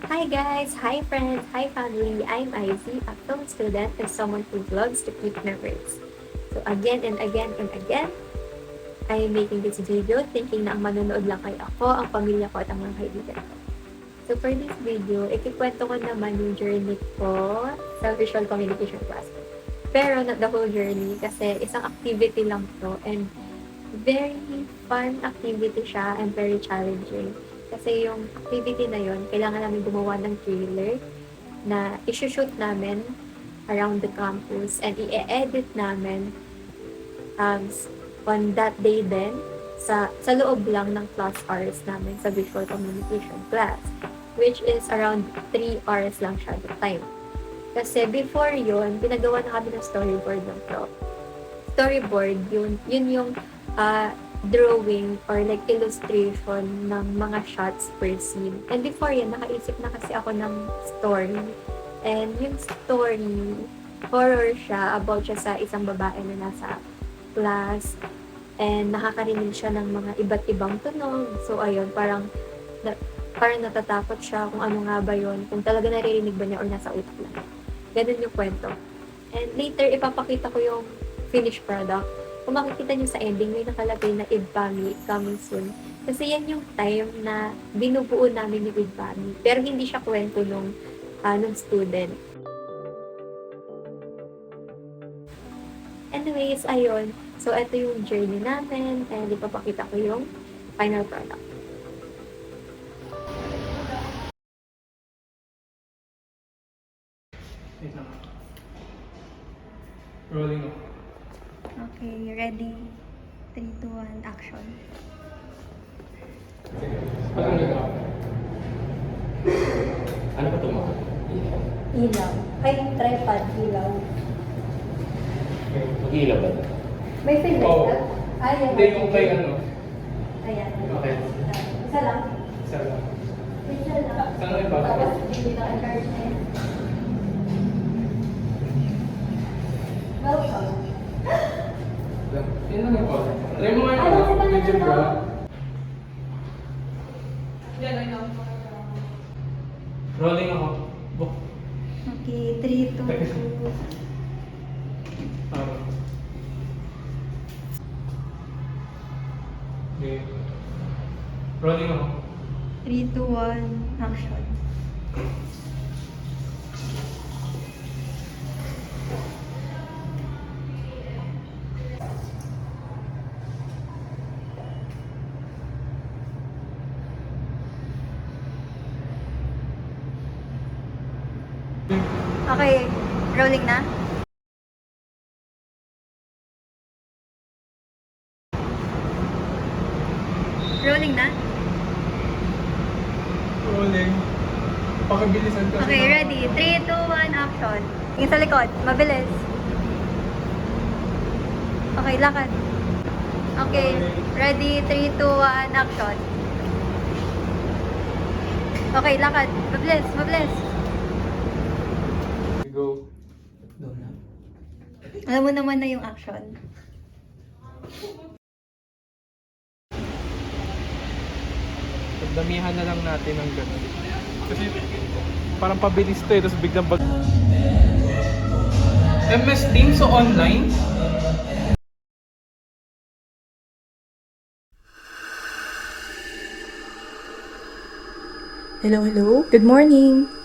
Hi guys, hi friends, hi family. I'm Izzy, a film student and someone who loves to keep memories. So again and again and again, I'm making this video thinking na ang manonood lang ay ako, ang pamilya ko at ang mga kaibigan ko. So for this video, ikikwento ko naman yung journey ko sa visual communication class. Pero not the whole journey kasi isang activity lang to and very fun activity siya and very challenging. Kasi yung activity na yon kailangan namin gumawa ng trailer na isushoot namin around the campus and i-edit namin um, on that day din sa loob lang ng class hours namin sa visual communication class, which is around 3 hours lang siya at the time. Kasi before yun, pinagawa na kami ng storyboard ng pro. Storyboard, yun yung drawing or like illustration ng mga shots per scene. And before yan, nakaisip na kasi ako ng story. And yung story, horror siya, about siya sa isang babae na nasa class. And nakakarinig siya ng mga iba't ibang tunog. So ayun, parang natatakot siya kung ano nga ba yun, kung talaga naririnig ba niya or nasa utak lang. Ganun yung kwento. And later, ipapakita ko yung finished product. Kung makikita nyo sa ending, may nakalagay na Ibami coming soon. Kasi yan yung time na binubuo namin yung Ibami. Pero hindi siya kwento nung student. Anyways, ayun. So, ito yung journey namin and ipapakita ko yung final product. Wait lang. Rolling ako. Okay, ready? 3, 2, 1, action. Ano ba? Ano ba ito mo? Ilaw. Ay, tripod, ilaw. Mag-iilaw ba? May film Oo. Ayan. Hindi yung kay ano. Ayan. Okay. Isa lang. Isa lang. Isa lang. Saan nga iba? Tapos, hindi na encourage na yun. Welcome. Yan lang yung call. Try mo nga yung ano, video bro. Rolling ako. Book. Okay, 3, 2, 2. Okay. Rolling ako. 3, 2, 1, action. Okay, rolling na? Rolling na? Rolling. Pakibilisan kasi. Okay, ready? 3, 2, 1, action. Yung sa likod, mabilis. Okay, lakad. Okay, ready? 3, 2, 1, action. Okay, lakad. Mabilis, mabilis. Go. Alam mo naman na yung action. Pagdamihan na lang natin ng gano'n. Kasi parang pabilis to eh, tapos biglang MS Teams so online? Hello, hello. Good morning.